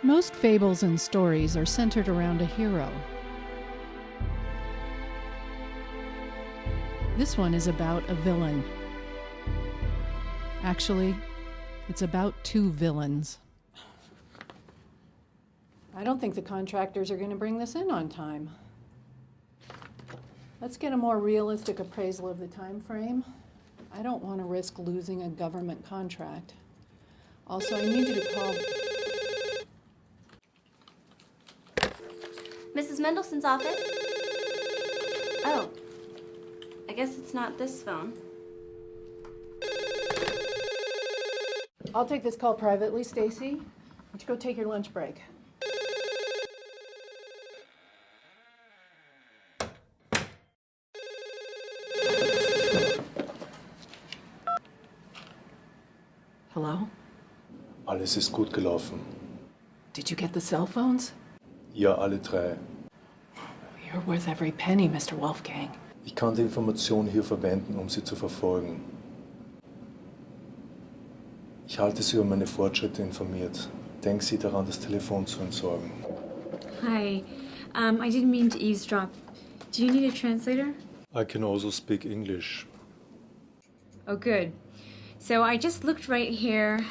Most fables and stories are centered around a hero. This one is about a villain. Actually, it's about two villains. I don't think the contractors are going to bring this in on time. Let's get a more realistic appraisal of the time frame. I don't want to risk losing a government contract. Also, I need you to call... Mrs. Mendelssohn's office? Oh, I guess it's not this phone. I'll take this call privately, Stacy. Why don't you go take your lunch break? Hello? Alles ist gut gelaufen. Did you get the cell phones? Ja, alle drei. You're worth every penny, Mr. Wolfgang. Ich kann die Information hier verwenden, um sie zu verfolgen. Ich halte Sie über meine Fortschritte informiert. Denken Sie daran, das Telefon zu entsorgen. Hi. I didn't mean to eavesdrop. Do you need a translator? I can also speak English. Oh, good. So I just looked right here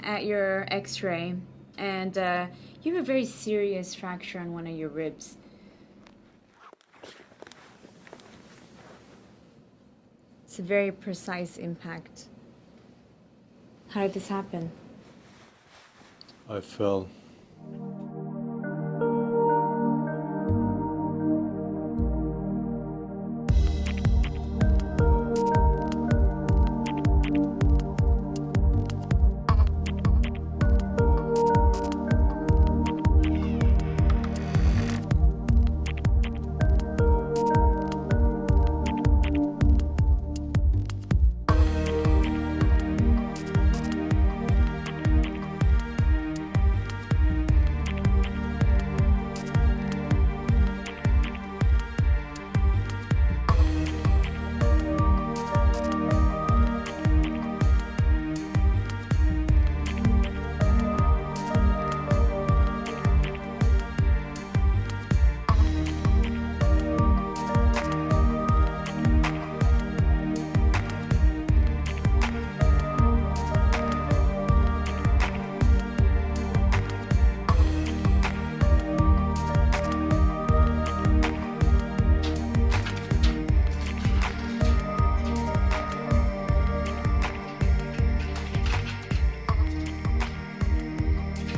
at your x-ray, and you have a very serious fracture on one of your ribs. It's a very precise impact. How did this happen? I fell.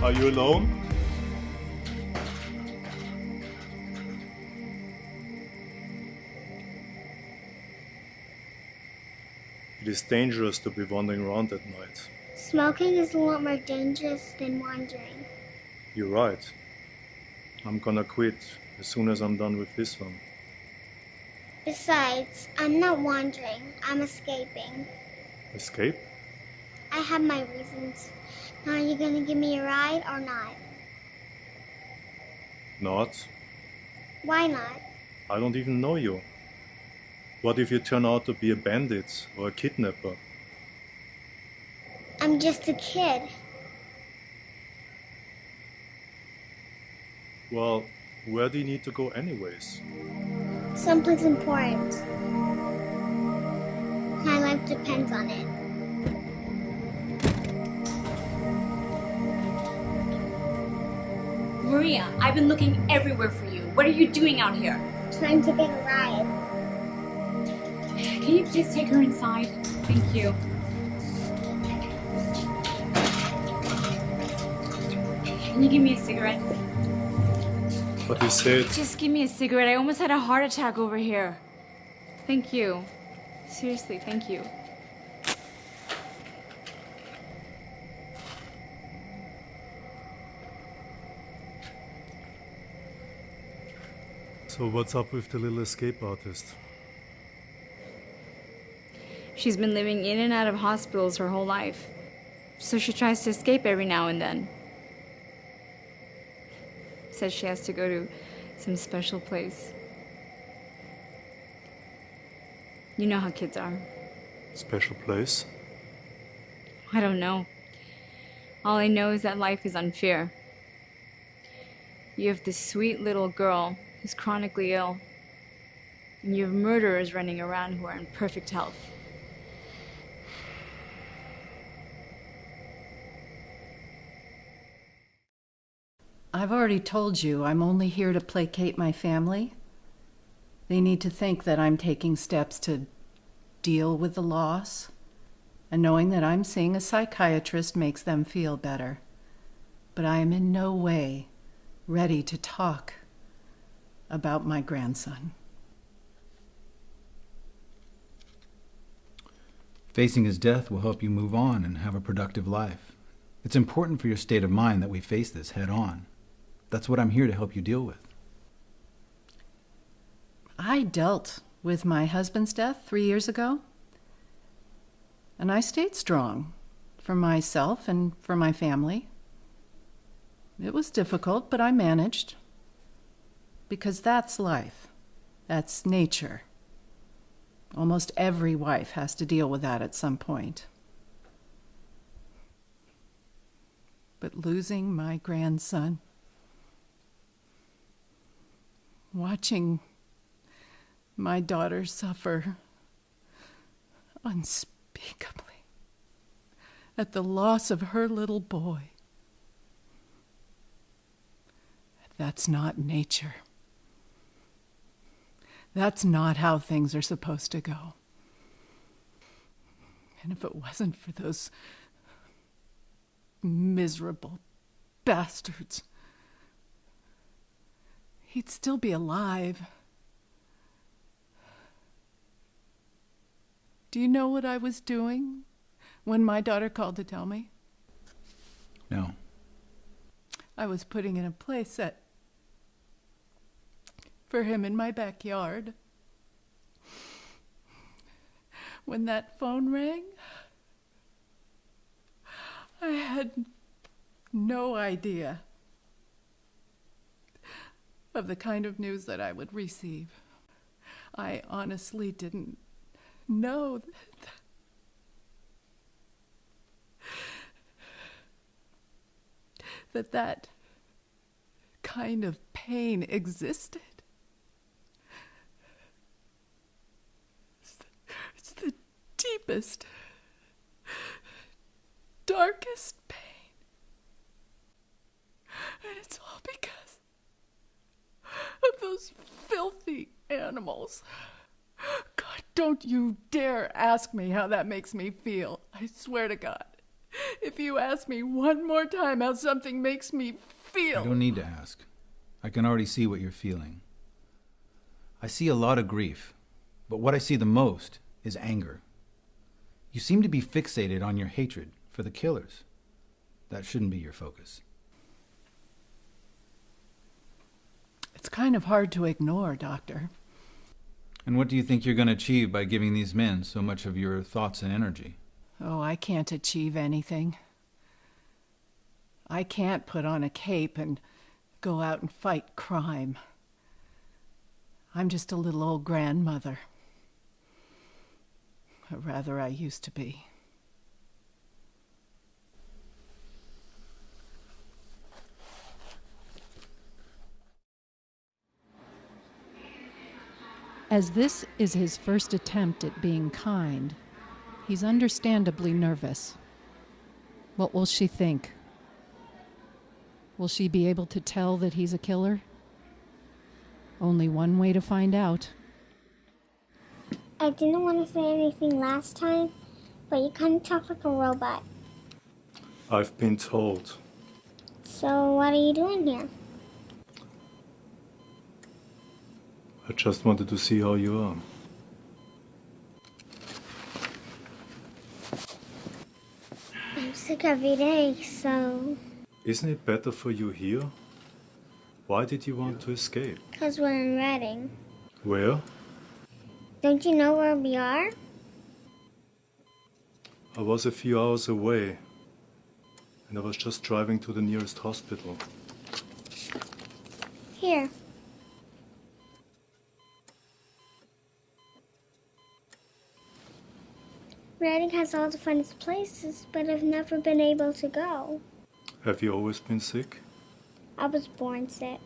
Are you alone? It is dangerous to be wandering around at night. Smoking is a lot more dangerous than wandering. You're right. I'm gonna quit as soon as I'm done with this one. Besides, I'm not wandering, I'm escaping. Escape? I have my reasons. Now, are you gonna give me a ride or not? Not. Why not? I don't even know you. What if you turn out to be a bandit or a kidnapper? I'm just a kid. Well, where do you need to go anyways? Someplace important. My life depends on it. Maria, I've been looking everywhere for you. What are you doing out here? Trying to get a ride. Can you please take her inside? Thank you. Can you give me a cigarette? But you said... Just give me a cigarette. I almost had a heart attack over here. Thank you. Seriously, thank you. So what's up with the little escape artist? She's been living in and out of hospitals her whole life. So she tries to escape every now and then. Says she has to go to some special place. You know how kids are. Special place? I don't know. All I know is that life is unfair. You have this sweet little girl who's chronically ill, and you have murderers running around who are in perfect health. I've already told you I'm only here to placate my family. They need to think that I'm taking steps to deal with the loss, and knowing that I'm seeing a psychiatrist makes them feel better. But I am in no way ready to talk about my grandson. Facing his death will help you move on and have a productive life. It's important for your state of mind that we face this head on. That's what I'm here to help you deal with. I dealt with my husband's death 3 years ago, and I stayed strong for myself and for my family. It was difficult, but I managed. Because that's life. That's nature. Almost every wife has to deal with that at some point. But losing my grandson, watching my daughter suffer unspeakably at the loss of her little boy, that's not nature. That's not how things are supposed to go. And if it wasn't for those miserable bastards, he'd still be alive. Do you know what I was doing when my daughter called to tell me? No. I was putting in a play set for him in my backyard. When that phone rang, I had no idea of the kind of news that I would receive. I honestly didn't know that kind of pain existed. It's the deepest, darkest pain. And it's all because of those filthy animals. God, don't you dare ask me how that makes me feel. I swear to God, if you ask me one more time how something makes me feel... I don't need to ask. I can already see what you're feeling. I see a lot of grief, but what I see the most is anger. You seem to be fixated on your hatred for the killers. That shouldn't be your focus. It's kind of hard to ignore, Doctor. And what do you think you're going to achieve by giving these men so much of your thoughts and energy? Oh, I can't achieve anything. I can't put on a cape and go out and fight crime. I'm just a little old grandmother. Or rather, I used to be. As this is his first attempt at being kind, he's understandably nervous. What will she think? Will she be able to tell that he's a killer? Only one way to find out. I didn't want to say anything last time, but you kind of talk like a robot. I've been told. So what are you doing here? I just wanted to see how you are. I'm sick every day, so... Isn't it better for you here? Why did you want to escape? Because we're in Reading. Where? Don't you know where we are? I was a few hours away, and I was just driving to the nearest hospital. Here. Reading has all the funnest places, but I've never been able to go. Have you always been sick? I was born sick.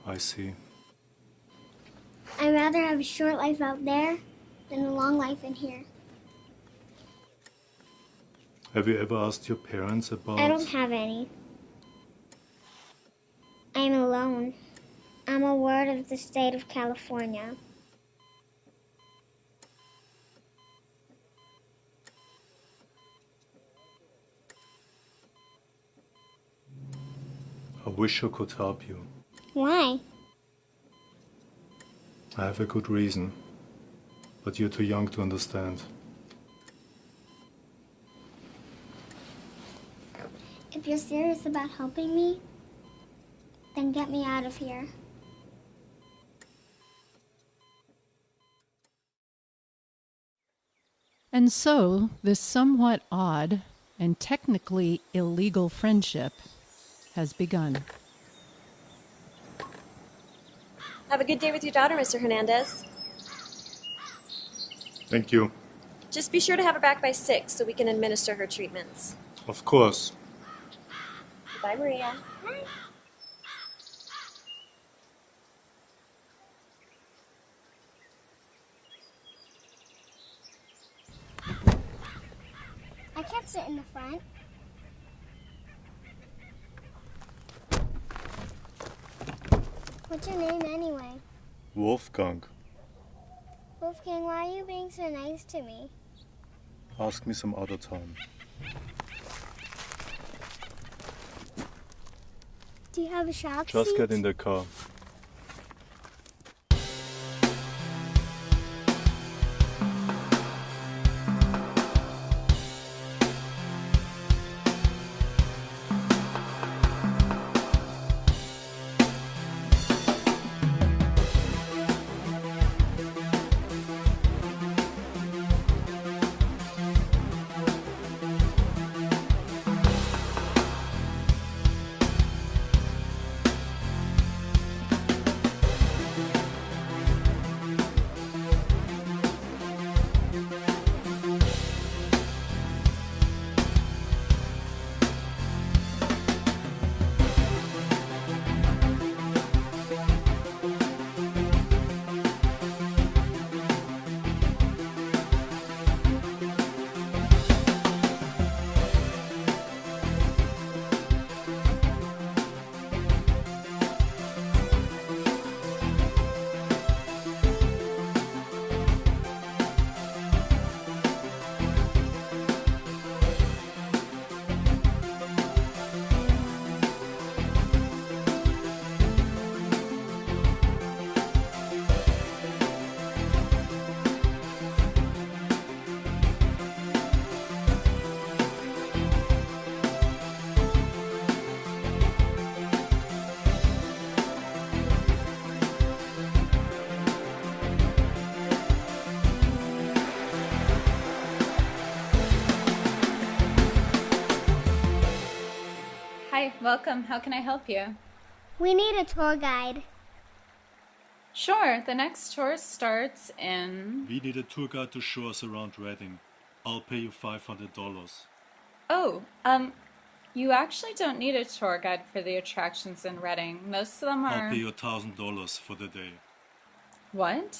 I see. I'd rather have a short life out there than a long life in here. Have you ever asked your parents about... I don't have any. I'm alone. I'm a ward of the state of California. I wish I could help you. Why? I have a good reason, but you're too young to understand. If you're serious about helping me, then get me out of here. And so, this somewhat odd and technically illegal friendship has begun. Have a good day with your daughter, Mr. Hernandez. Thank you. Just be sure to have her back by 6 so we can administer her treatments. Of course. Bye, Maria. I can't sit in the front. What's your name anyway? Wolfgang, Wolfgang, why are you being so nice to me? ask me some other time. Do you have a shop Just seat? get in the car. Hi, welcome. How can I help you? We need a tour guide. Sure, the next tour starts in... We need a tour guide to show us around Reading. I'll pay you $500. Oh, you actually don't need a tour guide for the attractions in Reading. Most of them are... I'll pay you $1,000 for the day. What?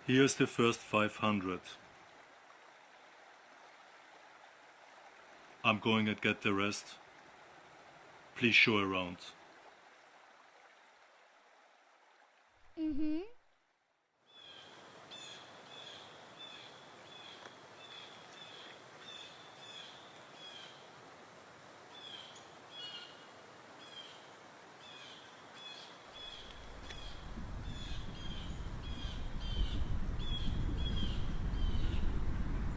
Here's the first 500. I'm going to get the rest. Please show around. Mm-hmm.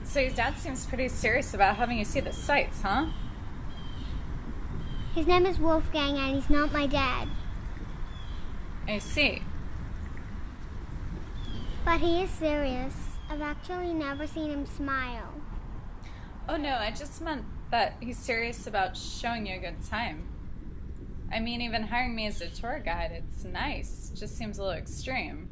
So your dad seems pretty serious about having you see the sights, huh? His name is Wolfgang and he's not my dad. I see. But he is serious. I've actually never seen him smile. Oh no, I just meant that he's serious about showing you a good time. I mean, even hiring me as a tour guide, it's nice. Just seems a little extreme.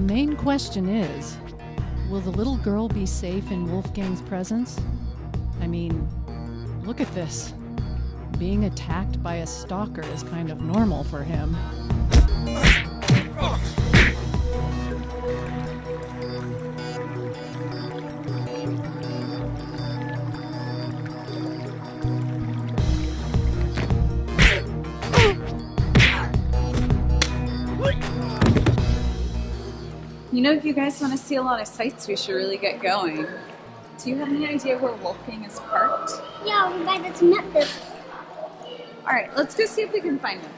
main question is, will the little girl be safe in Wolfgang's presence? I mean, look at this. Being attacked by a stalker is kind of normal for him. You know, if you guys want to see a lot of sights, we should really get going. Do you have any idea where Wolfgang is parked? Yeah, over by the cement building. Alright, let's go see if we can find him.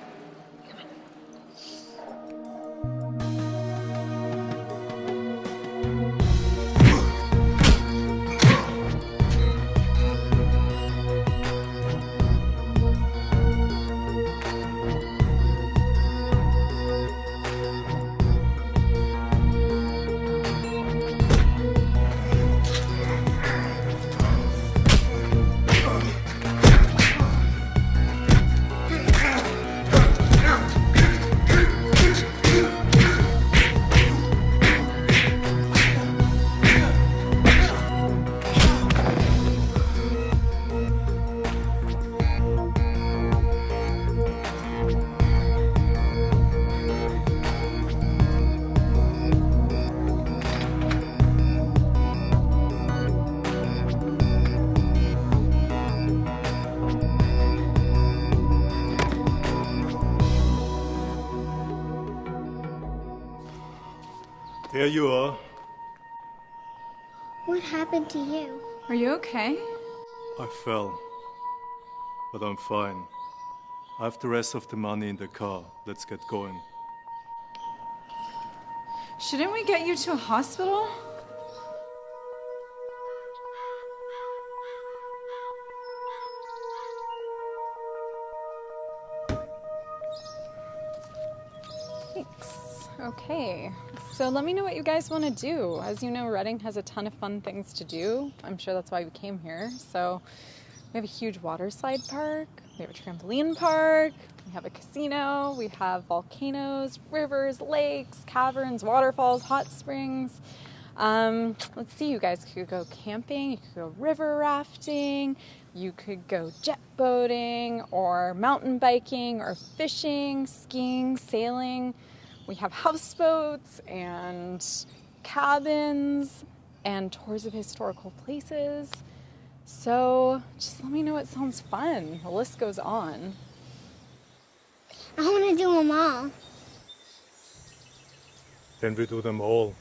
There you are. What happened to you? Are you okay? I fell. But I'm fine. I have the rest of the money in the car. Let's get going. Shouldn't we get you to a hospital? Thanks. Okay, so let me know what you guys want to do. As you know, Reading has a ton of fun things to do. I'm sure that's why we came here. So we have a huge water slide park, we have a trampoline park, we have a casino, we have volcanoes, rivers, lakes, caverns, waterfalls, hot springs. Let's see, you guys could go camping, you could go river rafting, you could go jet boating or mountain biking or fishing, skiing, sailing. We have houseboats and cabins and tours of historical places. So just let me know what sounds fun. The list goes on. I want to do them all. Then we do them all.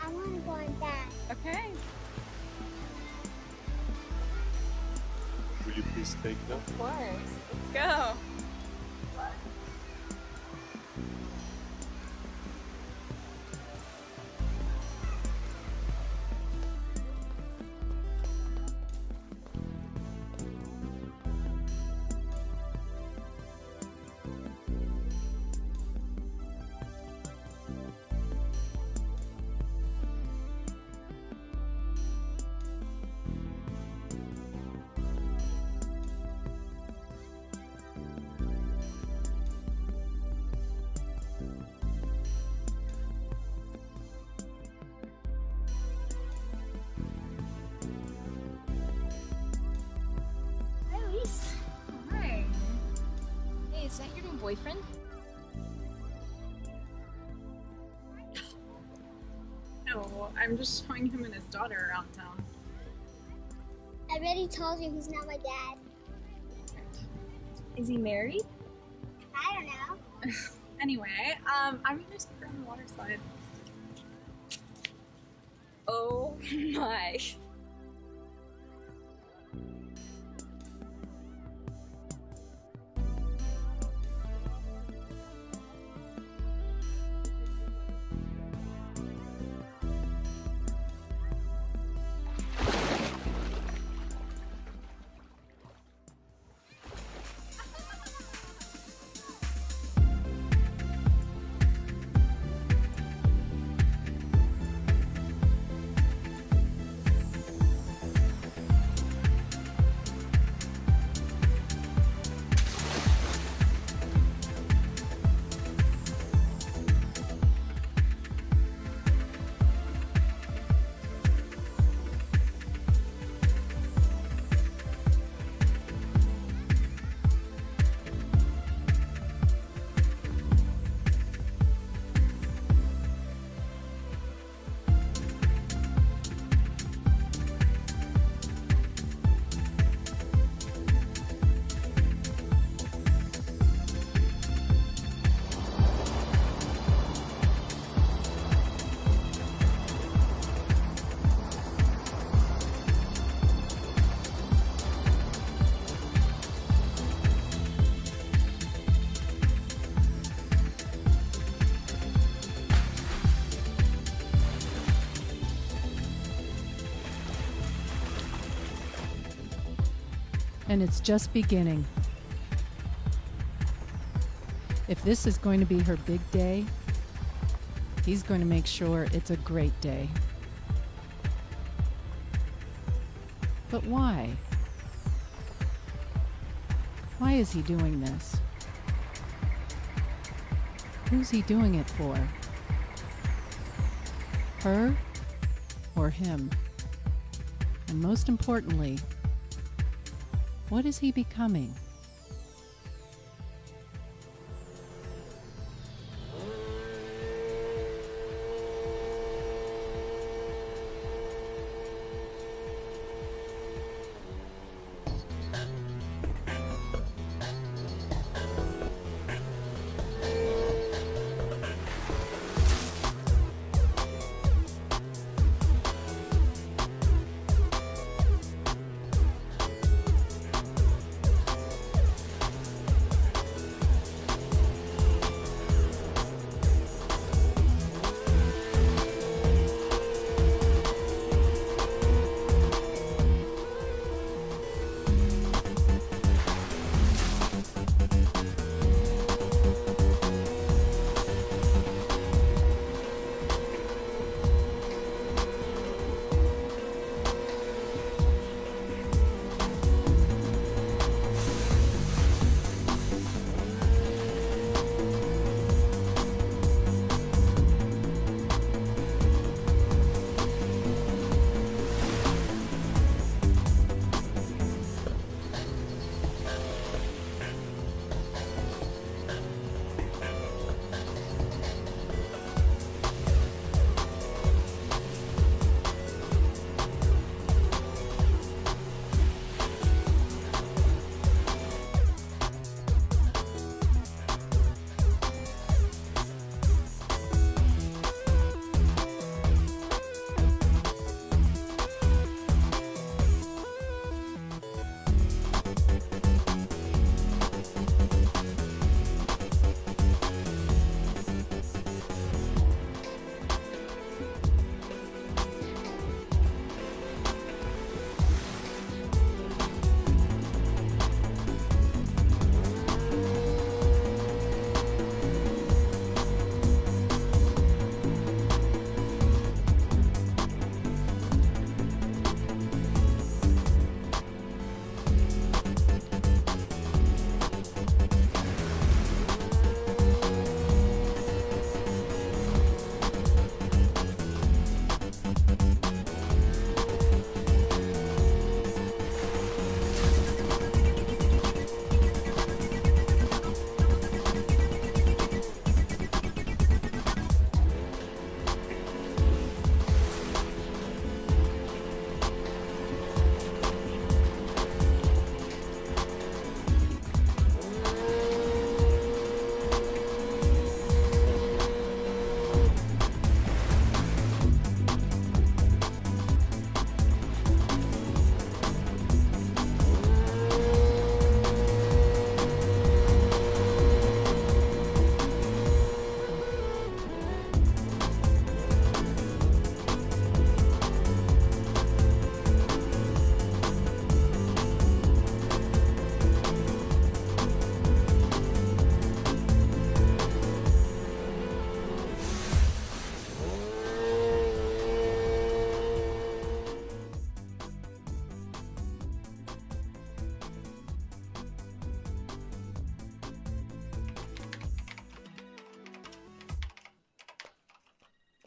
I want to go on that. Okay. Will you please take them? Of course. Let's go. Hi. Hey, is that your new boyfriend? No, I'm just showing him and his daughter around town. I already told you he's not my dad. Is he married? I don't know. Anyway, I'm gonna just go on the water slide. Oh my. And it's just beginning. If this is going to be her big day, he's going to make sure it's a great day. But why? Why is he doing this? Who's he doing it for? Her or him? And most importantly, what is he becoming?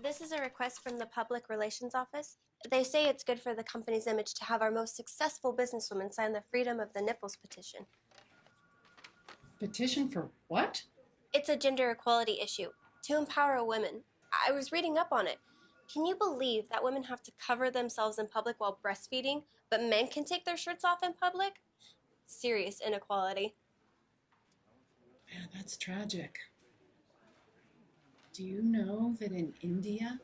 This is a request from the Public Relations Office. They say it's good for the company's image to have our most successful businesswoman sign the Freedom of the Nipples petition. Petition for what? It's a gender equality issue, to empower women. I was reading up on it. Can you believe that women have to cover themselves in public while breastfeeding, but men can take their shirts off in public? Serious inequality. Yeah, that's tragic. Do you know that in India,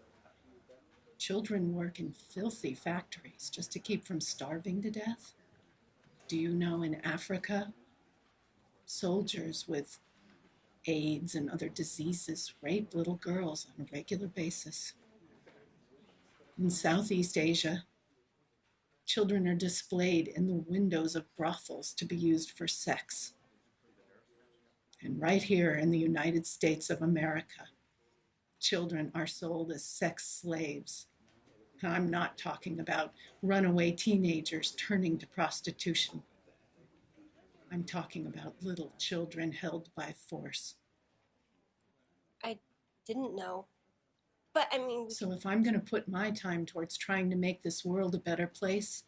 children work in filthy factories just to keep from starving to death? Do you know in Africa, soldiers with AIDS and other diseases rape little girls on a regular basis? In Southeast Asia, Children are displayed in the windows of brothels to be used for sex. And right here in the United States of America, children are sold as sex slaves. I'm not talking about runaway teenagers turning to prostitution. I'm talking about little children held by force. I didn't know. But I mean... So if I'm going to put my time towards trying to make this world a better place,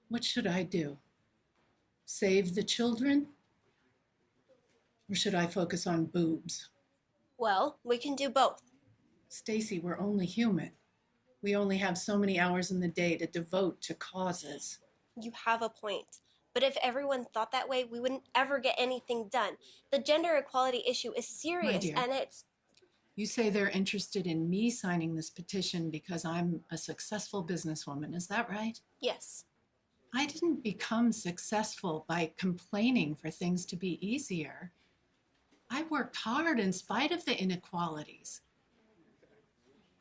what should I do? Save the children? Or should I focus on boobs? Well, we can do both. Stacy, we're only human. We only have so many hours in the day to devote to causes. You have a point. But if everyone thought that way, we wouldn't ever get anything done. The gender equality issue is serious, My dear, and it's... You say they're interested in me signing this petition because I'm a successful businesswoman. Is that right? Yes. I didn't become successful by complaining for things to be easier. I worked hard in spite of the inequalities.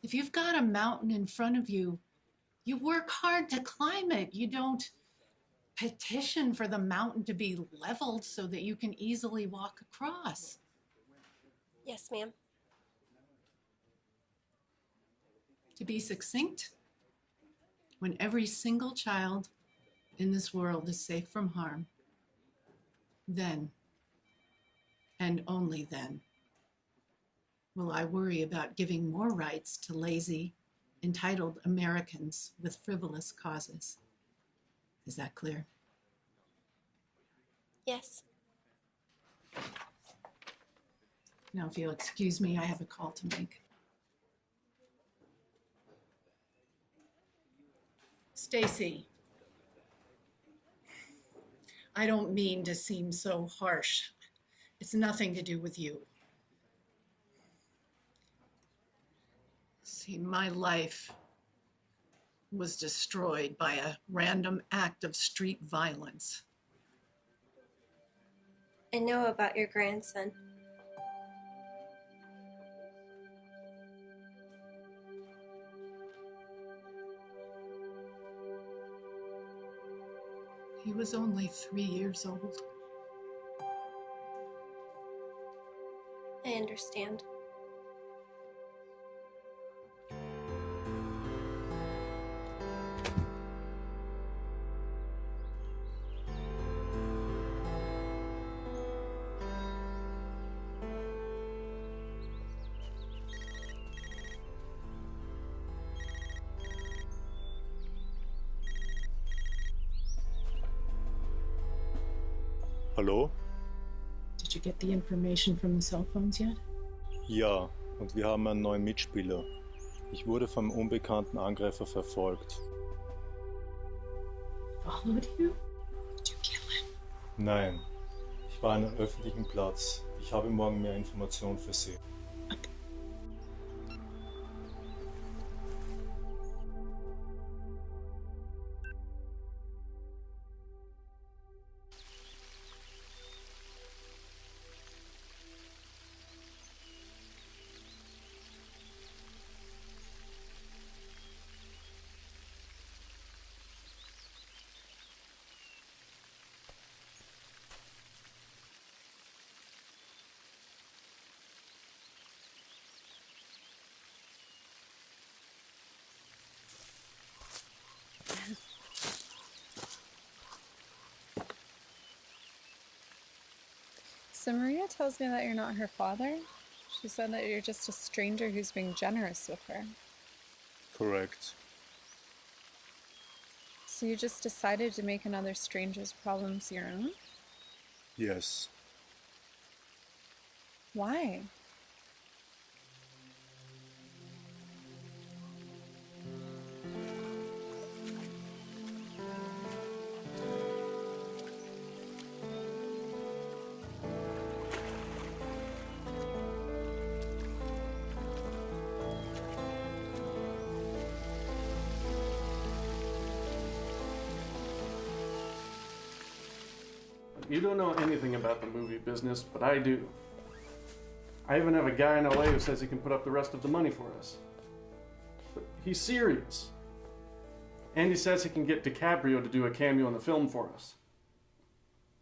If you've got a mountain in front of you, you work hard to climb it. You don't petition for the mountain to be leveled so that you can easily walk across. Yes, ma'am. To be succinct, when every single child in this world is safe from harm, then, and only then, will I worry about giving more rights to lazy, entitled Americans with frivolous causes. Is that clear? Yes. Now, if you'll excuse me, I have a call to make. Stacy, I don't mean to seem so harsh. It's nothing to do with you. See, my life was destroyed by a random act of street violence. I know about your grandson. He was only 3 years old. I understand. Hallo? Did you get the information from the cell phones yet? Ja, und wir haben einen neuen Mitspieler. Ich wurde vom unbekannten Angreifer verfolgt. Followed you? Did you kill him? Nein, ich war an einem öffentlichen Platz. Ich habe morgen mehr Informationen für Sie. So Maria tells me that you're not her father. She said that you're just a stranger who's being generous with her. Correct. So you just decided to make another stranger's problems your own? Yes. Why? You don't know anything about the movie business, but I do. I even have a guy in LA who says he can put up the rest of the money for us. But he's serious. Andy says he can get DiCaprio to do a cameo in the film for us.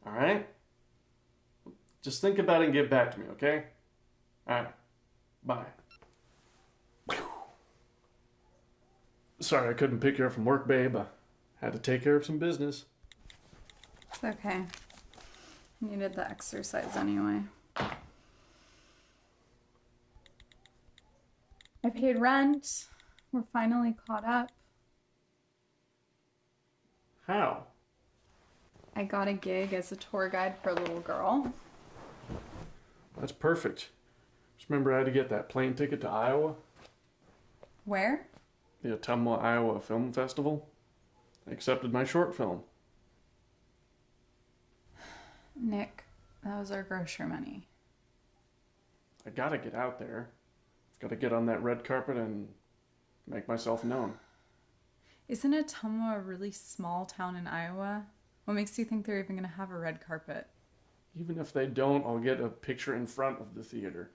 All right? Just think about it and get back to me, okay? All right. Bye. Sorry I couldn't pick you up from work, babe. I had to take care of some business. It's okay. Needed the exercise anyway. I paid rent. We're finally caught up. How? I got a gig as a tour guide for a little girl. That's perfect. Just remember I had to get that plane ticket to Iowa. Where? The Ottumwa, Iowa Film Festival. They accepted my short film. Nick, that was our grocery money. I gotta get out there. Gotta get on that red carpet and make myself known. Isn't Ottumwa a really small town in Iowa? What makes you think they're even going to have a red carpet? Even if they don't, I'll get a picture in front of the theater.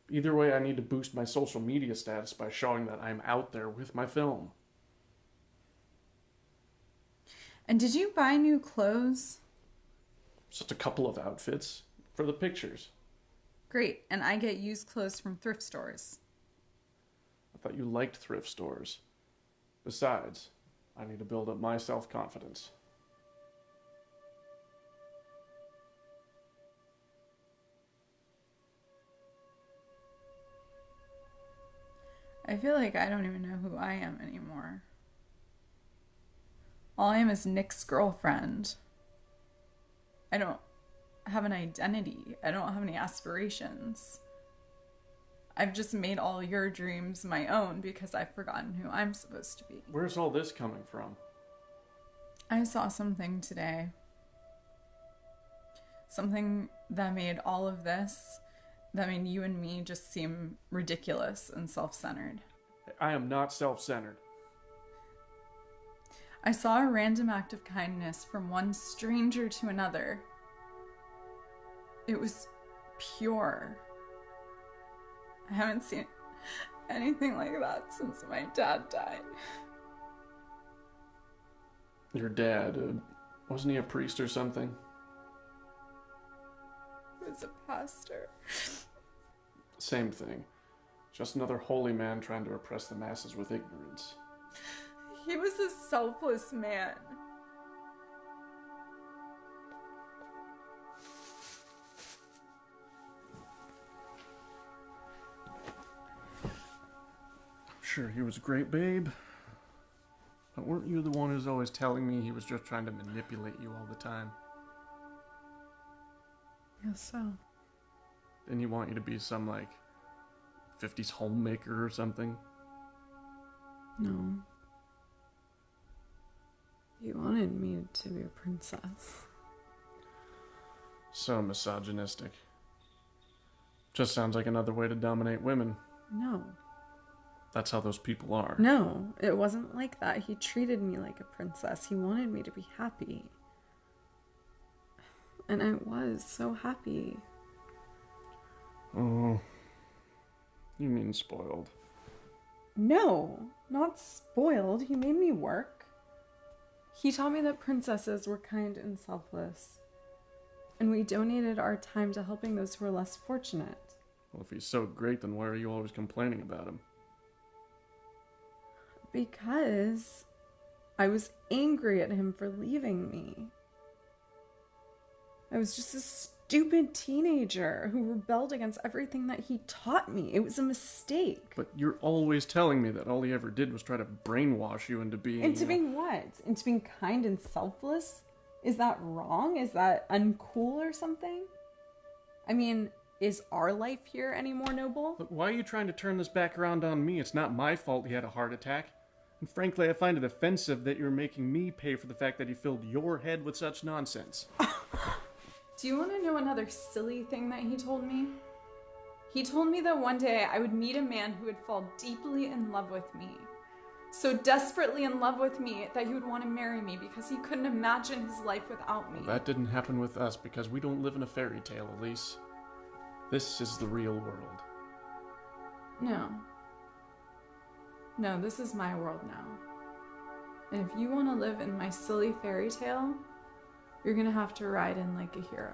Either way, I need to boost my social media status by showing that I'm out there with my film. And did you buy new clothes? Just a couple of outfits for the pictures. Great, and I get used clothes from thrift stores. I thought you liked thrift stores. Besides, I need to build up my self-confidence. I feel like I don't even know who I am anymore. All I am is Nick's girlfriend. I don't have an identity. I don't have any aspirations. I've just made all your dreams my own because I've forgotten who I'm supposed to be. Where's all this coming from? I saw something today. Something that made all of this, that made you and me just seem ridiculous and self-centered. I am not self-centered. I saw a random act of kindness from one stranger to another. It was pure. I haven't seen anything like that since my dad died. Your dad, wasn't he a priest or something? He was a pastor. Same thing. Just another holy man trying to oppress the masses with ignorance. He was a selfless man. Sure, he was a great babe. But weren't you the one who's always telling me he was just trying to manipulate you all the time? Yes, so. Didn't he want you to be some, 50s homemaker or something? No. He wanted me to be a princess. So misogynistic. Just sounds like another way to dominate women. No. That's how those people are. No, it wasn't like that. He treated me like a princess. He wanted me to be happy. And I was so happy. Oh. You mean spoiled. No, not spoiled. He made me work. He taught me that princesses were kind and selfless. And we donated our time to helping those who were less fortunate. Well, if he's so great, then why are you always complaining about him? Because I was angry at him for leaving me. I was just a stupid teenager who rebelled against everything that he taught me. It was a mistake. But you're always telling me that all he ever did was try to brainwash you into being... Into being what? Into being kind and selfless? Is that wrong? Is that uncool or something? I mean, is our life here any more noble? But why are you trying to turn this back around on me? It's not my fault he had a heart attack. And frankly, I find it offensive that you're making me pay for the fact that he filled your head with such nonsense. Do you want to know another silly thing that he told me? He told me that one day I would meet a man who would fall deeply in love with me. So desperately in love with me that he would want to marry me because he couldn't imagine his life without me. Well, that didn't happen with us because we don't live in a fairy tale, Elise. This is the real world. No. No, this is my world now. And if you want to live in my silly fairy tale, you're gonna have to ride in like a hero.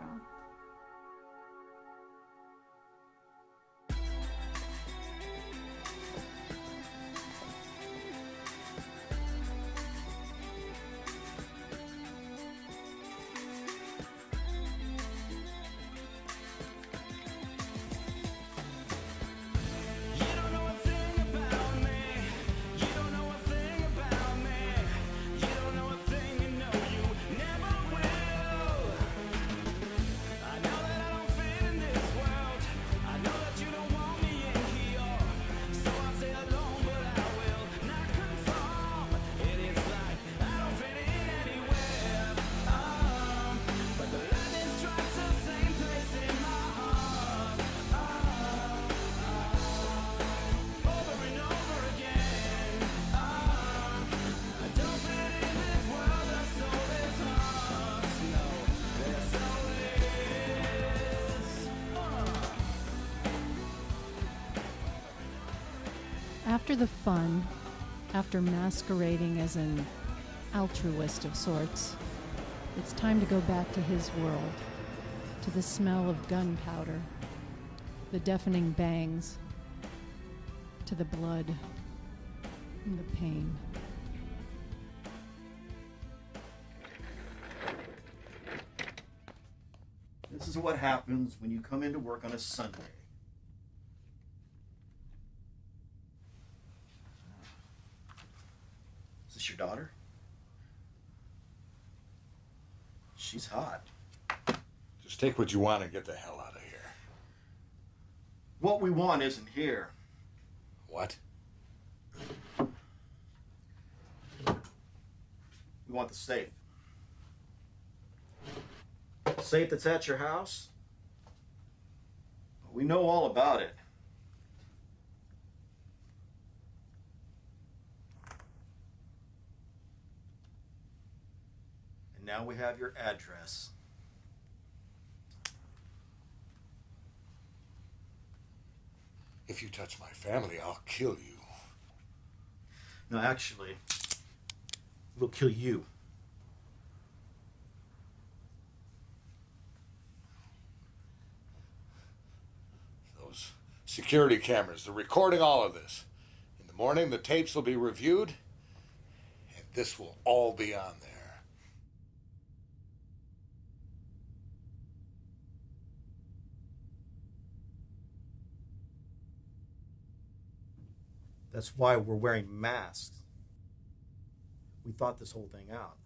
After the fun, after masquerading as an altruist of sorts, it's time to go back to his world, to the smell of gunpowder, the deafening bangs, to the blood and the pain. This is what happens when you come into work on a Sunday. Is this your daughter? She's hot. Just take what you want and get the hell out of here. What we want isn't here. What? We want the safe. The safe that's at your house? We know all about it. And now we have your address. If you touch my family, I'll kill you. No, actually, we'll kill you. Those security cameras, they're recording all of this. In the morning, the tapes will be reviewed, and this will all be on there. That's why we're wearing masks. We thought this whole thing out.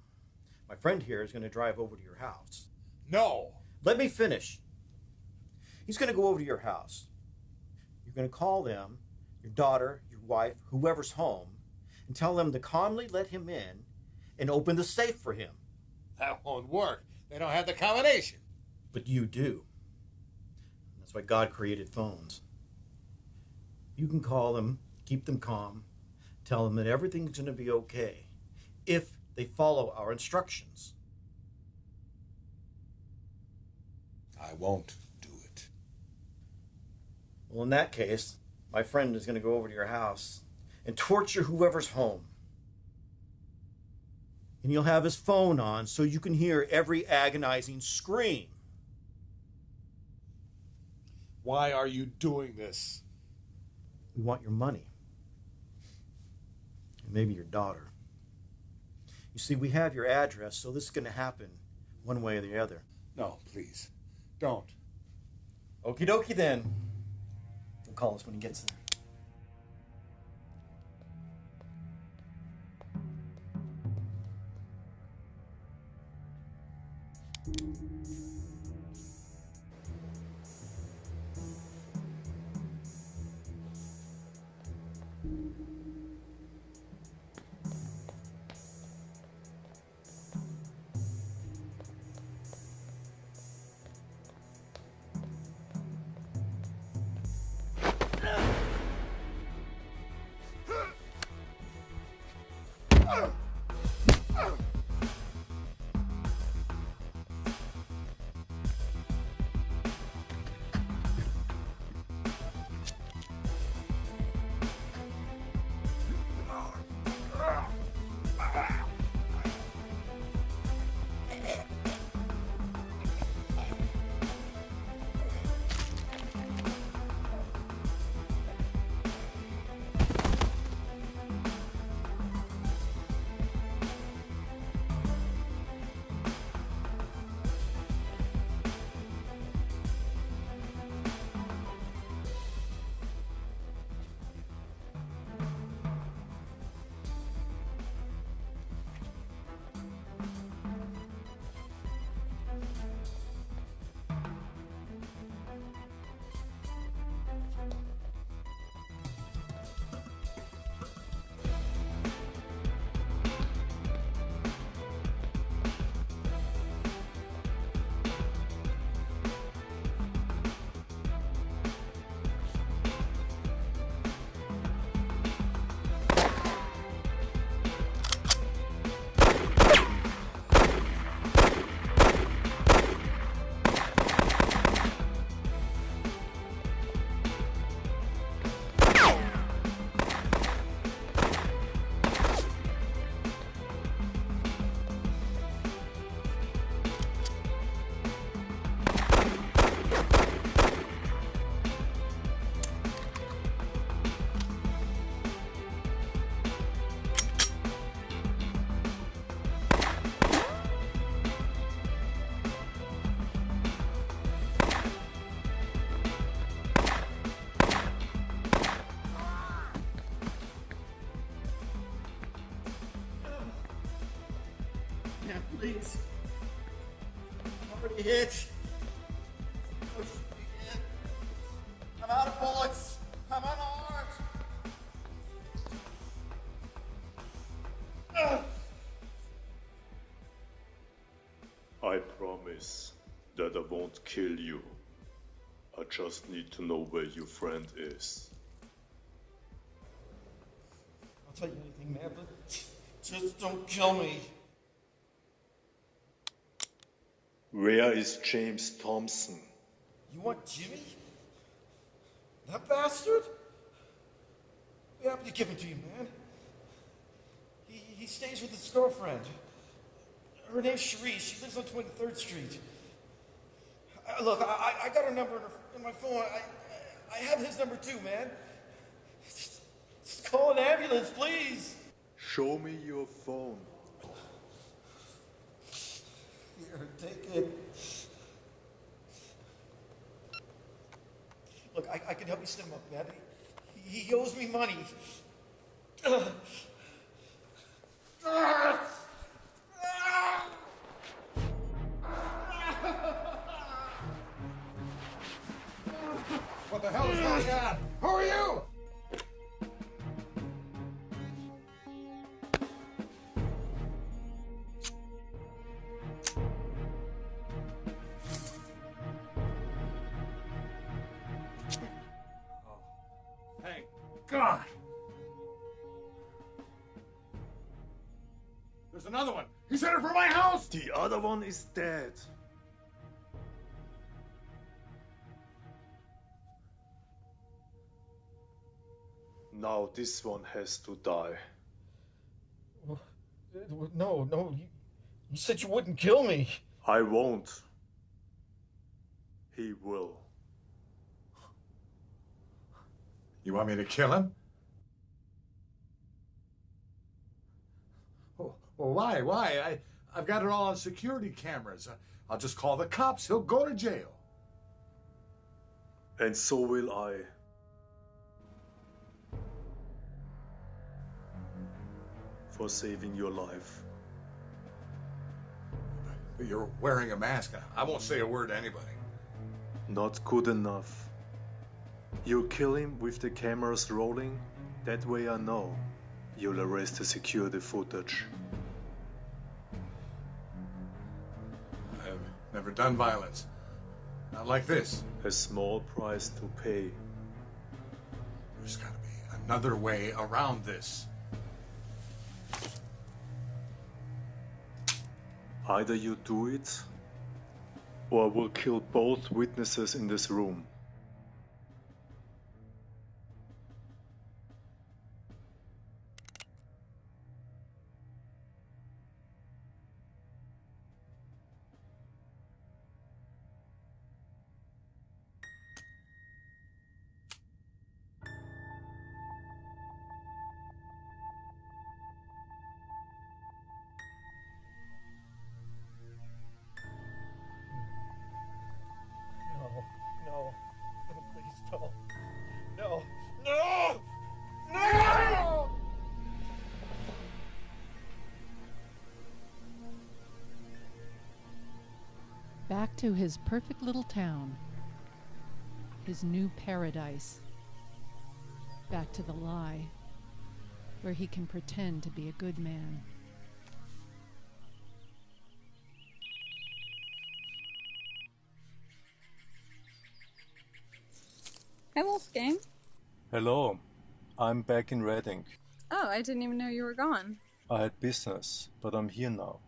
My friend here is going to drive over to your house. No! Let me finish. He's going to go over to your house. You're going to call them, your daughter, your wife, whoever's home, and tell them to calmly let him in and open the safe for him. That won't work. They don't have the combination. But you do. That's why God created phones. You can call them, keep them calm, tell them that everything's going to be okay if they follow our instructions. I won't do it. Well, in that case, my friend is going to go over to your house and torture whoever's home. And you'll have his phone on so you can hear every agonizing scream. Why are you doing this? We want your money. And maybe your daughter. You see, we have your address, so this is going to happen one way or the other. No, please. Don't. Okie dokie then. He'll call us when he gets there. promise that I won't kill you. I just need to know where your friend is. I'll tell you anything, man, but just don't kill me. Where is James Thompson? You want Jimmy? That bastard? We happen to give him to you, man. He stays with his girlfriend. Her name's Cherie. She lives on 23rd Street. Look, I got her number in my phone. I have his number too, man. Just call an ambulance, please. Show me your phone. Here, take it. Look, I can help you set him up, man. He owes me money. What the hell is going on? Who are you? Thank God. There's another one. He's headed for my house. The other one is dead. Now this one has to die. No, you said you wouldn't kill me. I won't. He will. You want me to kill him? Well, why? I've got it all on security cameras. I'll just call the cops. He'll go to jail. And so will I. For saving your life. But you're wearing a mask. I won't say a word to anybody. Not good enough. You kill him with the cameras rolling, that way I know you'll erase the security footage. I've never done violence. Not like this. A small price to pay. There's gotta be another way around this. Either you do it, or I will kill both witnesses in this room. No, please don't. No! Back to his perfect little town, his new paradise. Back to the lie, where he can pretend to be a good man. Hi, Wolfgang. Hello, I'm back in Reading. Oh, I didn't even know you were gone. I had business, but I'm here now.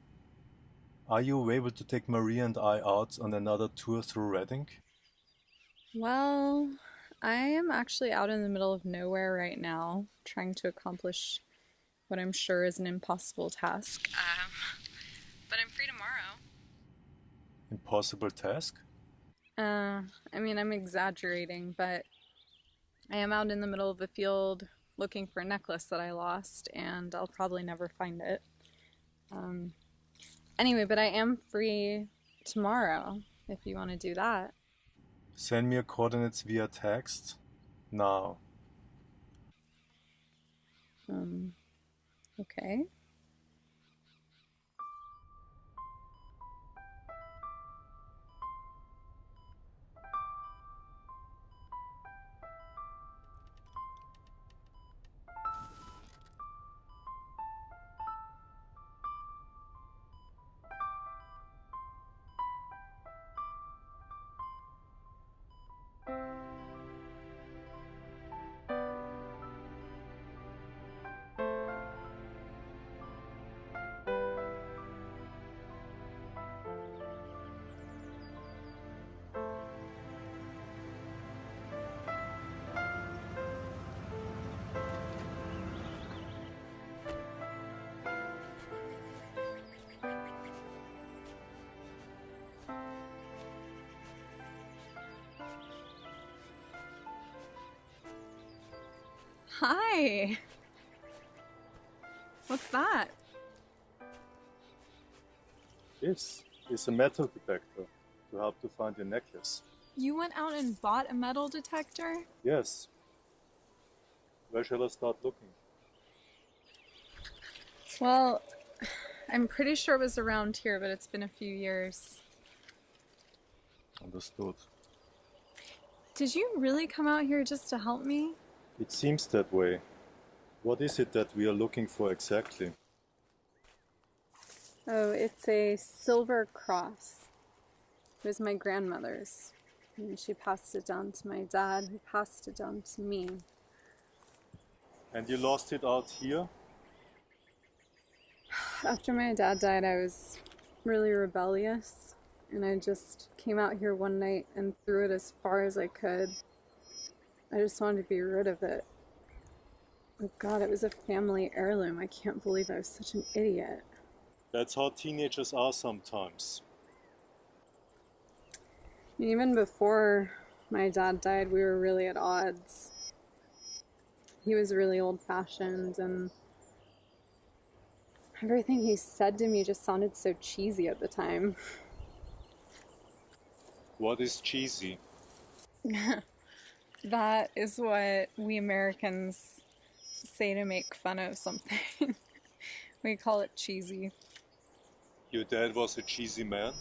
Are you able to take Maria and I out on another tour through Reading? Well, I am actually out in the middle of nowhere right now, trying to accomplish what I'm sure is an impossible task. But I'm free tomorrow. Impossible task? I mean, I'm exaggerating, but I am out in the middle of a field looking for a necklace that I lost, and I'll probably never find it. Anyway, but I am free tomorrow, if you want to do that. Send me your coordinates via text now. Okay. Hi. What's that? This is a metal detector to help to find your necklace. You went out and bought a metal detector? Yes. Where shall I start looking? Well, I'm pretty sure it was around here, but it's been a few years. Understood. Did you really come out here just to help me? It seems that way. What is it that we are looking for exactly? Oh, it's a silver cross. It was my grandmother's. And she passed it down to my dad, who passed it down to me. And you lost it out here? After my dad died, I was really rebellious. And I just came out here one night and threw it as far as I could. I just wanted to be rid of it. Oh God, it was a family heirloom. I can't believe I was such an idiot. That's how teenagers are sometimes. Even before my dad died, we were really at odds. He was really old-fashioned, and everything he said to me just sounded so cheesy at the time. What is cheesy? That is what we Americans say to make fun of something. We call it cheesy. Your dad was a cheesy man?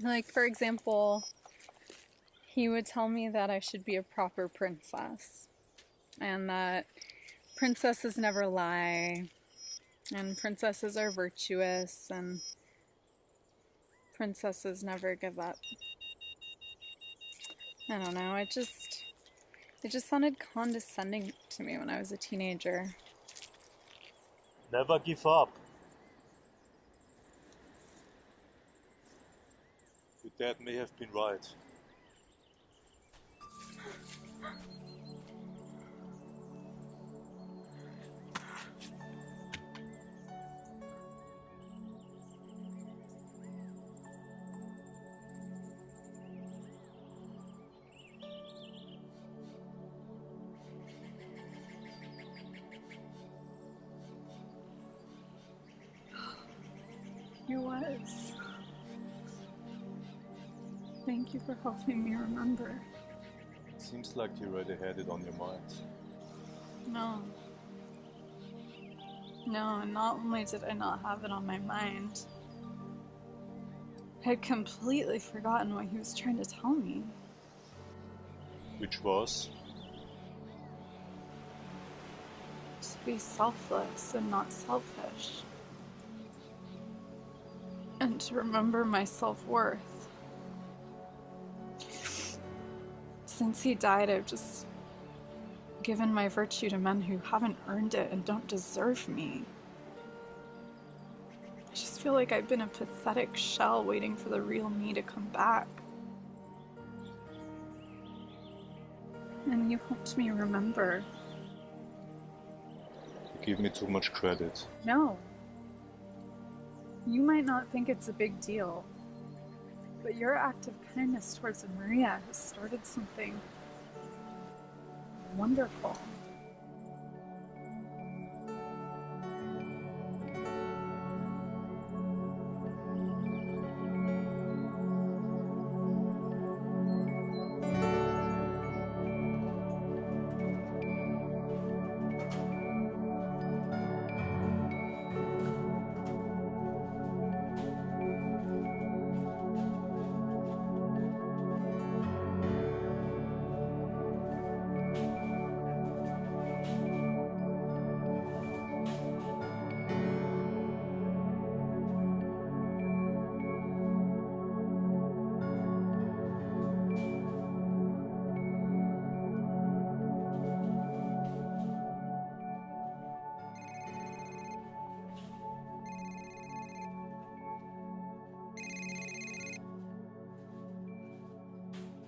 Like, for example, he would tell me that I should be a proper princess, and that princesses never lie, and princesses are virtuous, and princesses never give up. I don't know, it just sounded condescending to me when I was a teenager. Never give up. Your dad may have been right. He was. Thank you for helping me remember. It seems like you already had it on your mind. No. No, and not only did I not have it on my mind, I had completely forgotten what he was trying to tell me. Which was? To be selfless and not selfish. And to remember my self-worth. Since he died, I've just given my virtue to men who haven't earned it and don't deserve me. I just feel like I've been a pathetic shell waiting for the real me to come back. And you helped me remember. You give me too much credit. No. You might not think it's a big deal, but your act of kindness towards Maria has started something wonderful.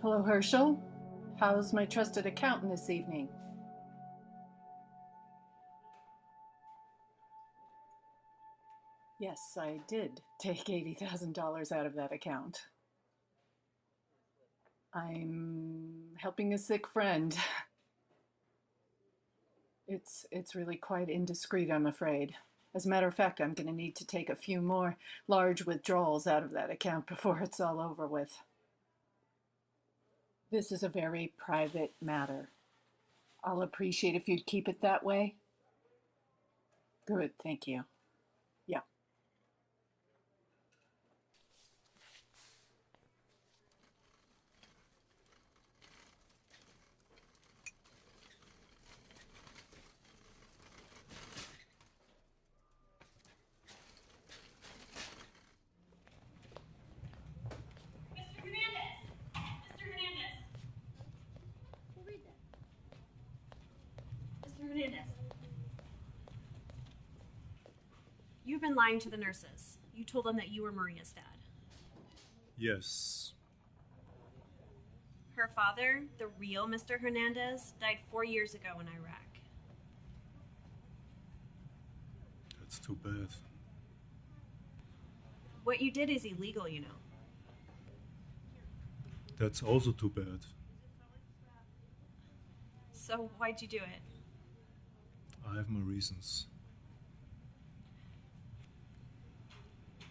Hello, Herschel. How's my trusted accountant this evening? Yes, I did take $80,000 out of that account. I'm helping a sick friend. It's really quite indiscreet, I'm afraid. As a matter of fact, I'm going to need to take a few more large withdrawals out of that account before it's all over with. This is a very private matter. I'll appreciate if you'd keep it that way. Good, thank you. Yeah. You've been lying to the nurses. You told them that you were Maria's dad. Yes. Her father, the real Mr. Hernandez, died 4 years ago in Iraq. That's too bad. What you did is illegal, you know. That's also too bad. So why'd you do it? I have my reasons.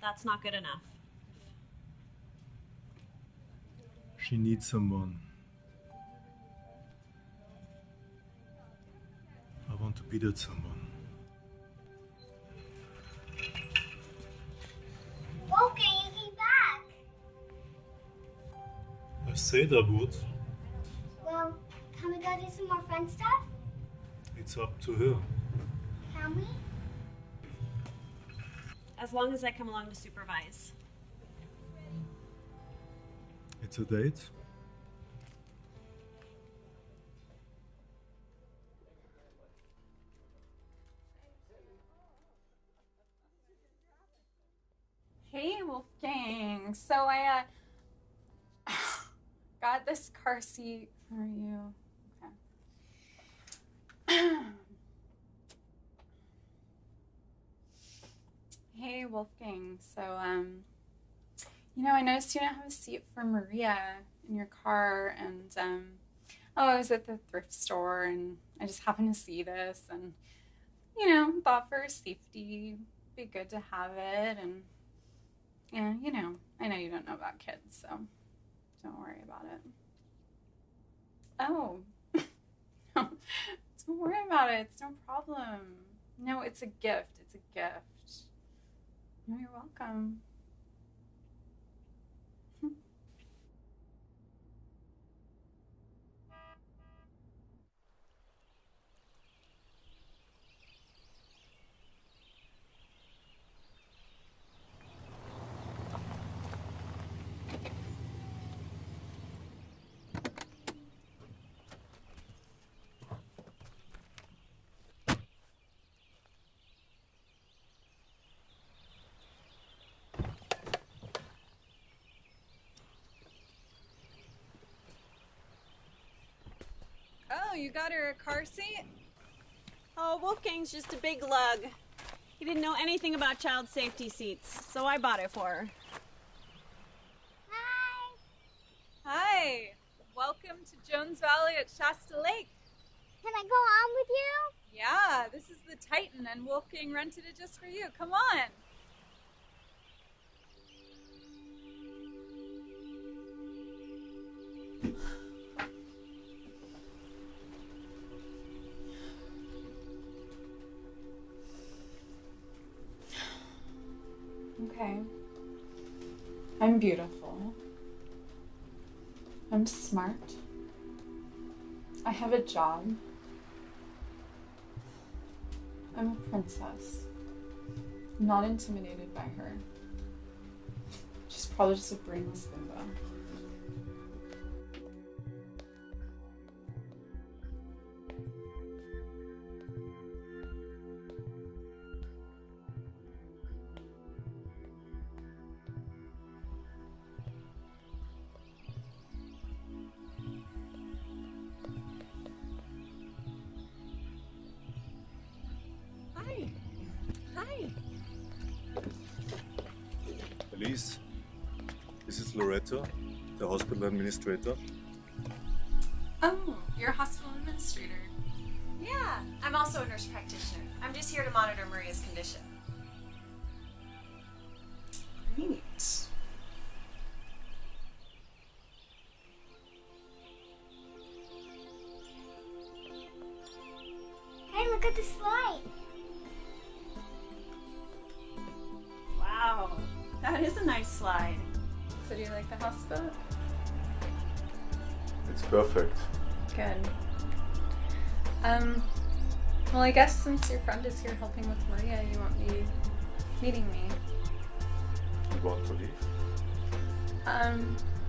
That's not good enough. She needs someone. I want to be that someone. Okay, you came back. I said I would. Well, can we go do some more fun stuff? It's up to her. Can we? As long as I come along to supervise. It's a date? Hey, Wolfgang. So I got this car seat for you. Okay. Hey, Wolfgang. So, I noticed you don't have a seat for Maria in your car, and, I was at the thrift store, and I just happened to see this, and, thought for her safety, it'd be good to have it, and, yeah, I know you don't know about kids, so don't worry about it. Oh, don't worry about it. It's no problem. No, it's a gift. It's a gift. No, you're welcome. Oh, you got her a car seat? Oh, Wolfgang's just a big lug. He didn't know anything about child safety seats, so I bought it for her. Hi. Hi. Welcome to Jones Valley at Shasta Lake. Can I go on with you? Yeah, this is the Titan, and Wolfgang rented it just for you. Come on. Okay. I'm beautiful. I'm smart. I have a job. I'm a princess. I'm not intimidated by her. She's probably just a brainless bimbo. Hi. Elise, this is Loretta. the hospital administrator. Oh, you're a hospital administrator. Yeah, I'm also a nurse practitioner. I'm just here to monitor Maria's condition. Great. Hey, look at the slide. Wow, that is a nice slide. So do you like the hospital? It's perfect. Good. Well, I guess since your friend is here helping with Maria, you won't be meeting me. You want to leave?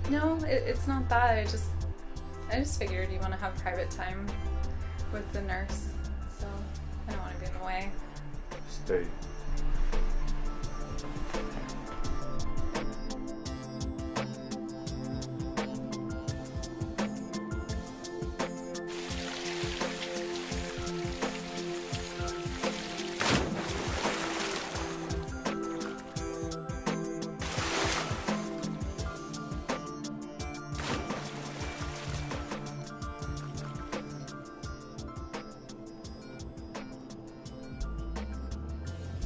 No, it's not that. I just figured you want to have private time with the nurse, so I don't want to be in the way. Stay.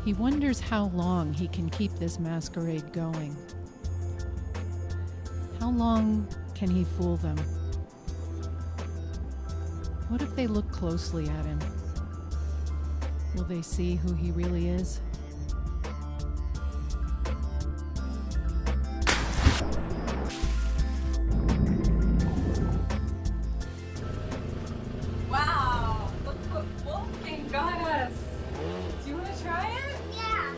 He wonders how long he can keep this masquerade going. How long can he fool them? What if they look closely at him? Will they see who he really is? Wow! Look what Wolfgang got us! Do you want to try it? Yeah.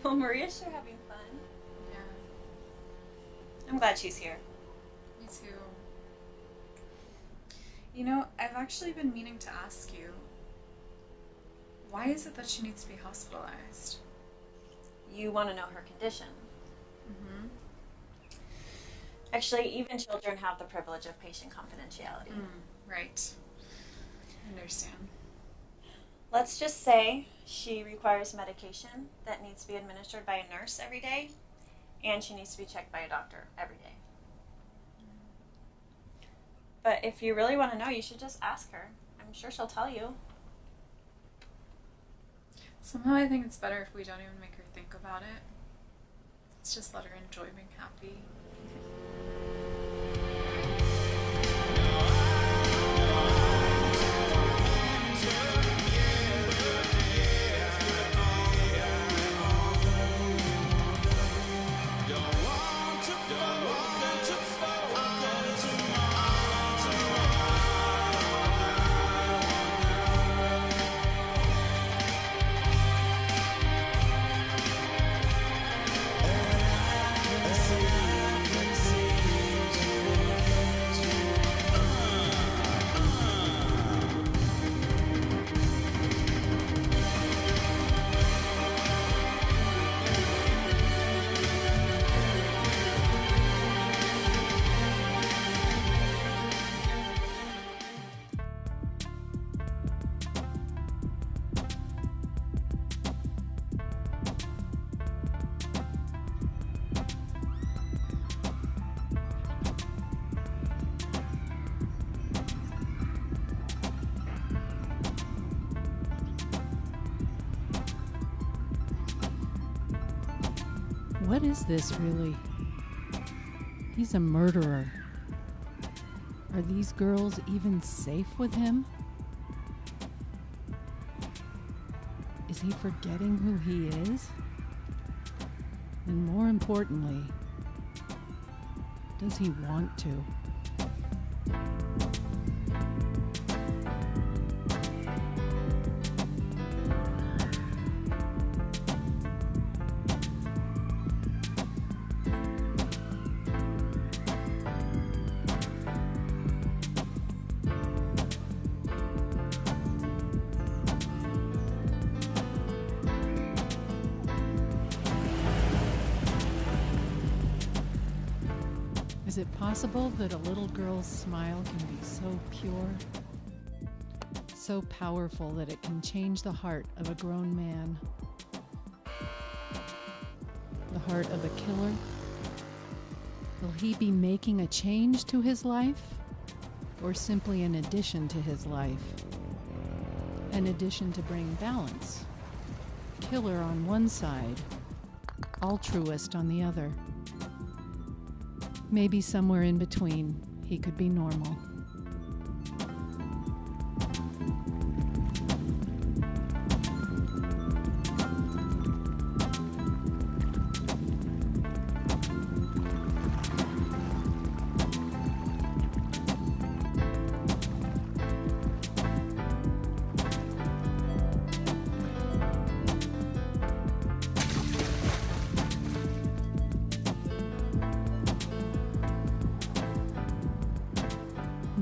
Well, Maria's sure having fun. Yeah, I'm glad she's here. me too. You know, I've actually been meaning to ask you, why is it that she needs to be hospitalized? You want to know her condition. Mm-hmm. Actually, even children have the privilege of patient confidentiality. Right. I understand. Let's just say she requires medication that needs to be administered by a nurse every day, and she needs to be checked by a doctor every day. But if you really want to know, you should just ask her. I'm sure she'll tell you. Somehow I think it's better if we don't even make her think about it. Let's just let her enjoy being happy. What is this really? He's a murderer. Are these girls even safe with him? Is he forgetting who he is? And more importantly, does he want to? Is it possible that a little girl's smile can be so pure, so powerful that it can change the heart of a grown man? The heart of a killer? Will he be making a change to his life, or simply an addition to his life? An addition to bring balance. Killer on one side, altruist on the other. Maybe somewhere in between, he could be normal.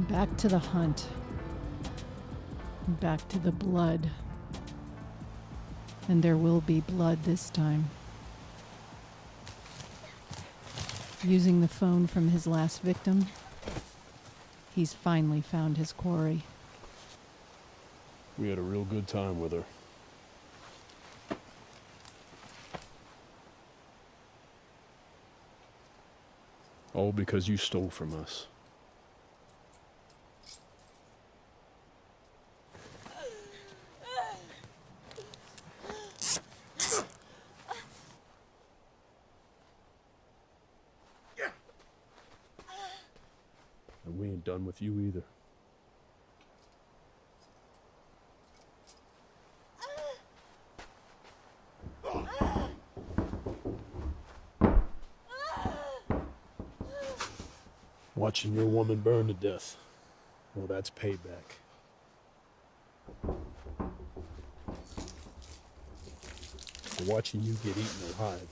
Back to the hunt. Back to the blood. And there will be blood this time. Using the phone from his last victim, he's finally found his quarry. We had a real good time with her. All because you stole from us. And we ain't done with you either. Watching your woman burn to death, well, that's payback. For watching you get eaten alive,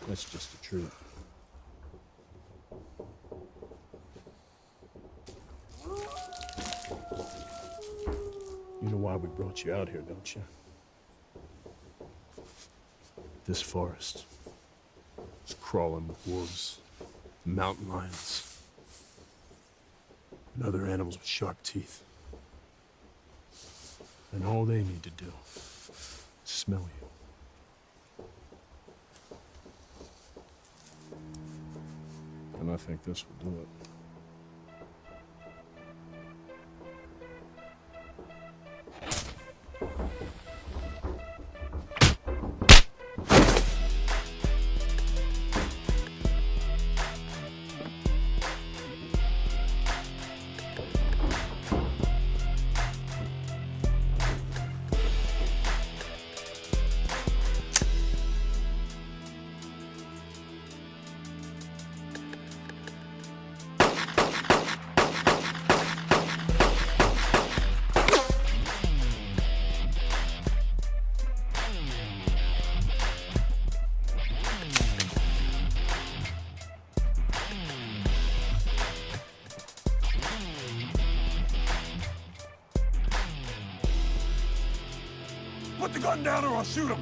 that's just the truth. You know why we brought you out here, don't you? This forest is crawling with wolves, mountain lions, and other animals with sharp teeth. And all they need to do is smell you. And I think this will do it. Put the gun down or I'll shoot him!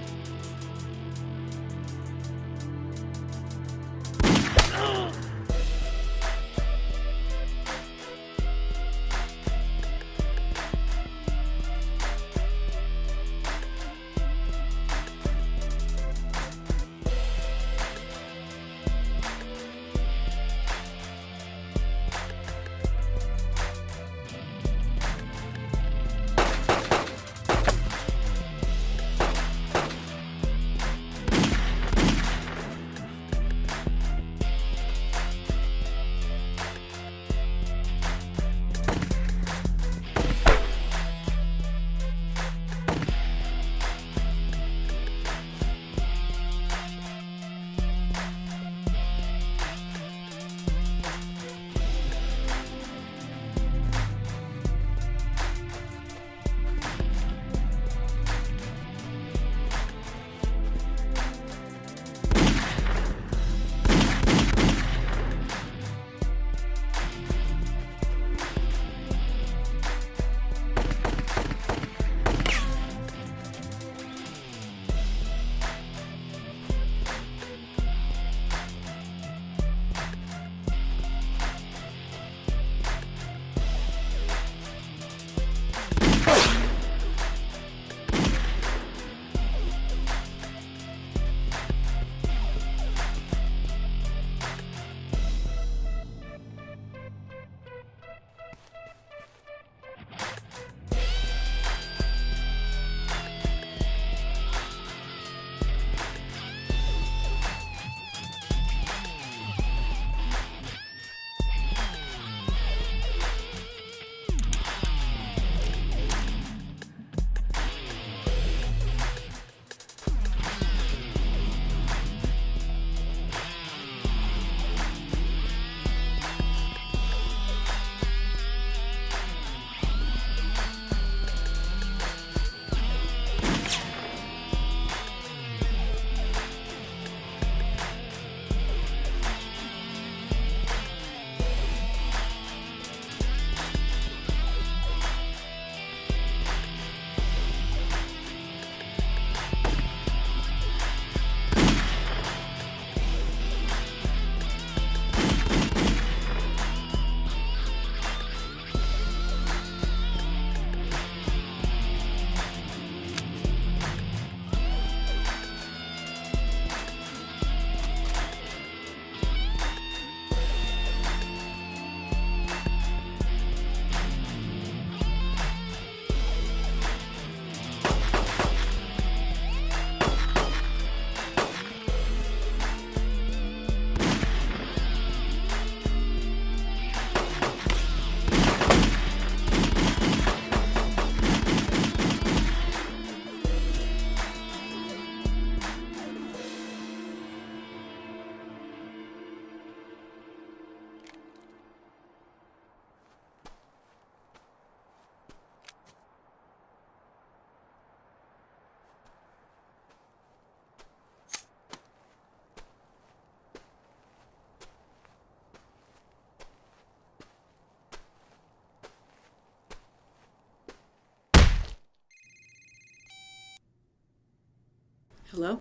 Hello?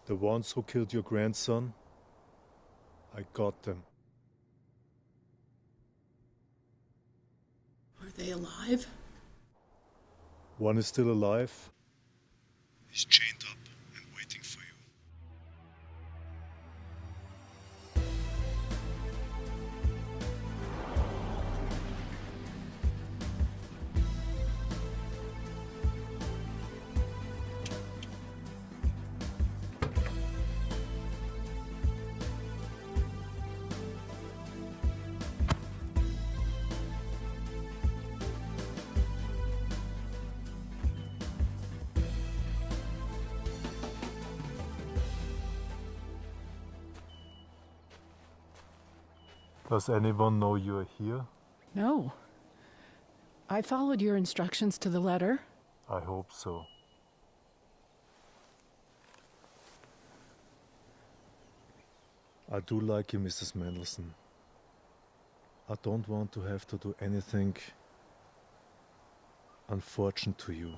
The ones who killed your grandson, I got them. Are they alive? One is still alive. He's chained up and waiting for you. Does anyone know you're here? No. I followed your instructions to the letter. I hope so. I do like you, Mrs. Mendelssohn. I don't want to have to do anything unfortunate to you.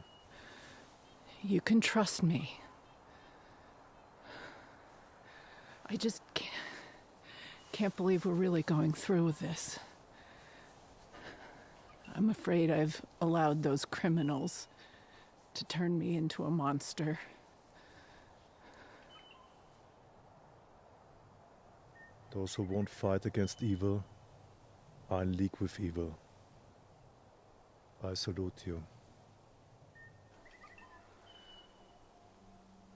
You can trust me. I just can't believe we're really going through with this. I'm afraid I've allowed those criminals to turn me into a monster. Those who won't fight against evil are in league with evil. I salute you.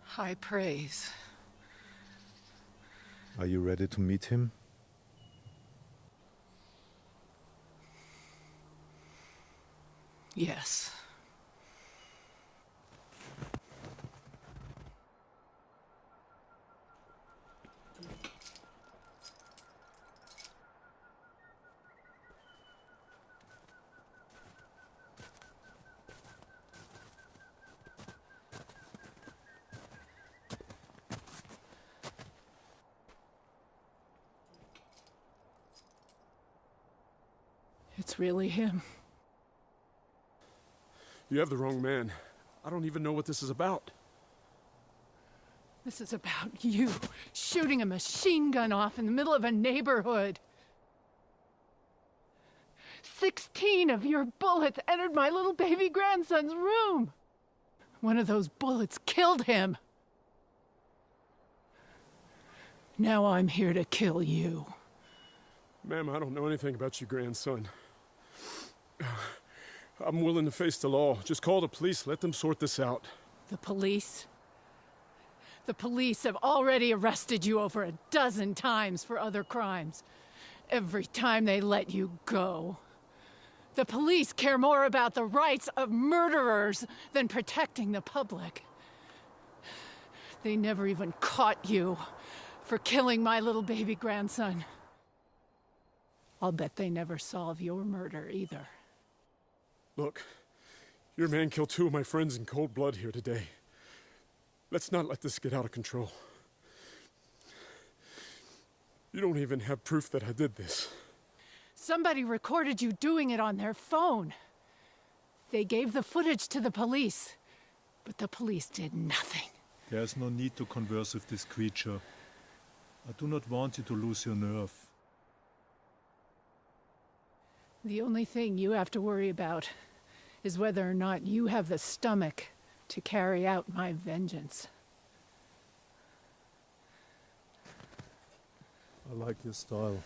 High praise. Are you ready to meet him? Yes. It's really him. You have the wrong man. I don't even know what this is about. This is about you shooting a machine gun off in the middle of a neighborhood. 16 of your bullets entered my little baby grandson's room. One of those bullets killed him. Now I'm here to kill you. Ma'am, I don't know anything about your grandson. I'm willing to face the law. Just call the police. Let them sort this out. The police? The police have already arrested you over a dozen times for other crimes. Every time they let you go. The police care more about the rights of murderers than protecting the public. They never even caught you for killing my little baby grandson. I'll bet they never solve your murder either. Look, your man killed 2 of my friends in cold blood here today. Let's not let this get out of control. You don't even have proof that I did this. Somebody recorded you doing it on their phone. They gave the footage to the police, but the police did nothing. There's no need to converse with this creature. I do not want you to lose your nerve. The only thing you have to worry about is whether or not you have the stomach to carry out my vengeance. I like your style.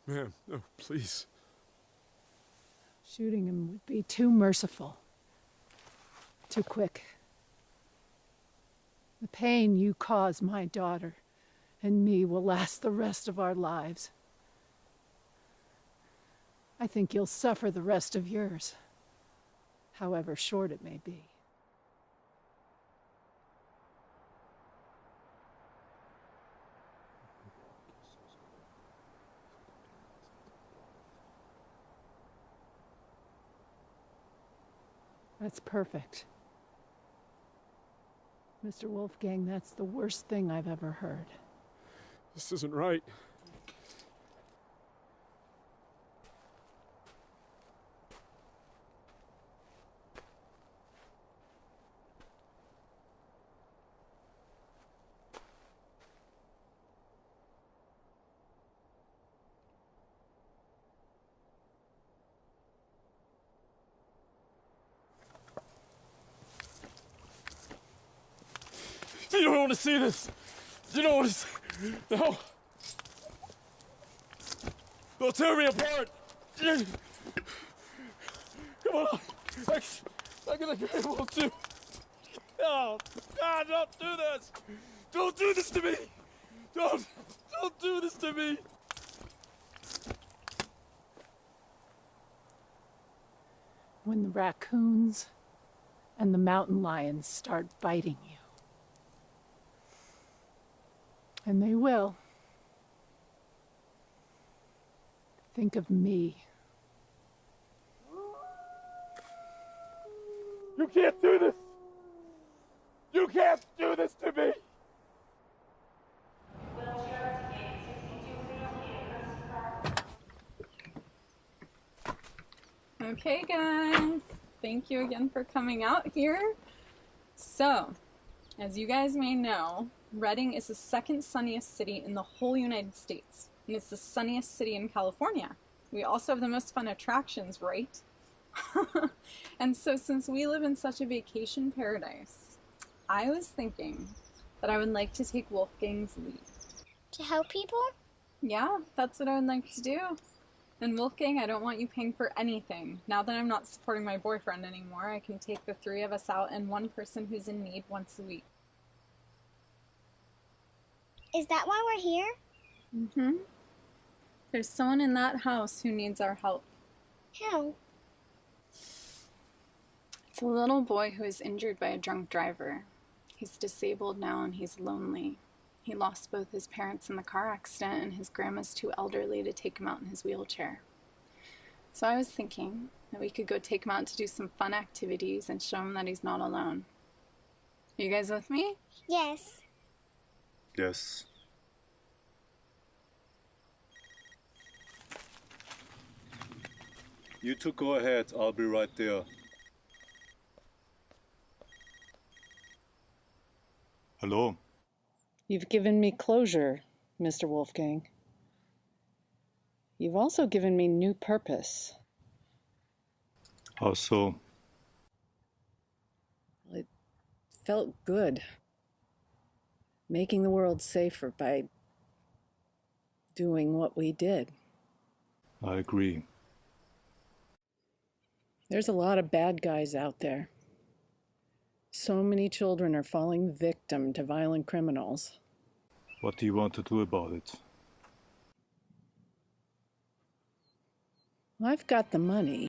Ma'am, no, please. Shooting him would be too merciful. Too quick. The pain you cause my daughter and me will last the rest of our lives. I think you'll suffer the rest of yours, however short it may be. That's perfect. Mr. Wolfgang, that's the worst thing I've ever heard. This isn't right. want to see this. You don't want to see... No. They'll tear me apart. Come on. I'm gonna be able to... Oh, God, don't do this. Don't do this to me. Don't do this to me. When the raccoons and the mountain lions start biting you. And they will. Think of me. You can't do this. You can't do this to me. Okay, guys. Thank you again for coming out here. So, as you guys may know, Redding is the second sunniest city in the whole United States, and it's the sunniest city in California. We also have the most fun attractions, right? And so since we live in such a vacation paradise, I was thinking that I would like to take Wolfgang's lead. To help people? Yeah, that's what I would like to do. And Wolfgang, I don't want you paying for anything. Now that I'm not supporting my boyfriend anymore, I can take the three of us out and one person who's in need once a week. Is that why we're here? Mm-hmm. There's someone in that house who needs our help. How? It's a little boy who is injured by a drunk driver. He's disabled now and he's lonely. He lost both his parents in the car accident and his grandma's too elderly to take him out in his wheelchair. So I was thinking that we could go take him out to do some fun activities and show him that he's not alone. Are you guys with me? Yes. Yes. You two go ahead, I'll be right there. Hello? You've given me closure, Mr. Wolfgang. You've also given me new purpose. How so? It felt good. Making the world safer by doing what we did. I agree. There's a lot of bad guys out there. So many children are falling victim to violent criminals. What do you want to do about it? I've got the money.